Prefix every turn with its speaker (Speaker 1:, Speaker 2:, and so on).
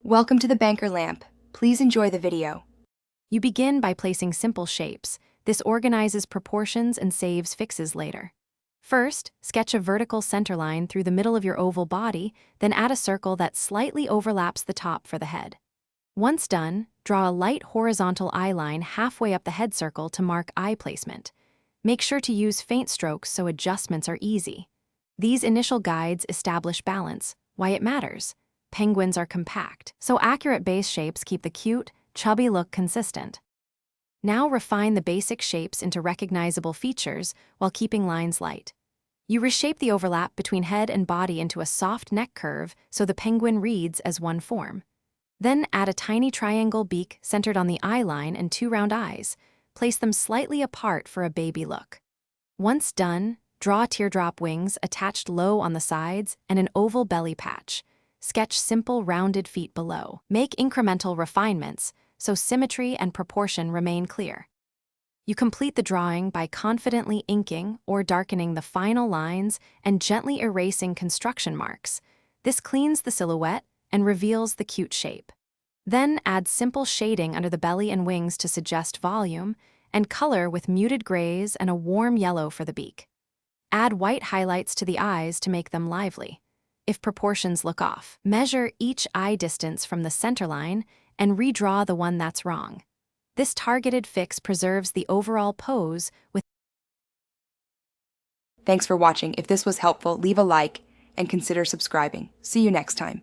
Speaker 1: Welcome to the Banker Lamp. Please enjoy the video.
Speaker 2: You begin by placing simple shapes. This organizes proportions and saves fixes later. First, sketch a vertical centerline through the middle of your oval body, then add a circle that slightly overlaps the top for the head. Once done, draw a light horizontal eye line halfway up the head circle to mark eye placement. Make sure to use faint strokes so adjustments are easy. These initial guides establish balance, why it matters. Penguins are compact, so accurate base shapes keep the cute, chubby look consistent. Now refine the basic shapes into recognizable features while keeping lines light. You reshape the overlap between head and body into a soft neck curve so the penguin reads as one form. Then add a tiny triangle beak centered on the eye line and two round eyes. Place them slightly apart for a baby look. Once done, draw teardrop wings attached low on the sides and an oval belly patch. Sketch simple rounded feet below. Make incremental refinements so symmetry and proportion remain clear. You complete the drawing by confidently inking or darkening the final lines and gently erasing construction marks. This cleans the silhouette and reveals the cute shape. Then add simple shading under the belly and wings to suggest volume, and color with muted grays and a warm yellow for the beak. Add white highlights to the eyes to make them lively. If proportions look off, measure each eye distance from the center line and redraw the one that's wrong. This targeted fix preserves the overall pose with.
Speaker 1: Thanks for watching. If this was helpful, leave a like and consider subscribing. See you next time.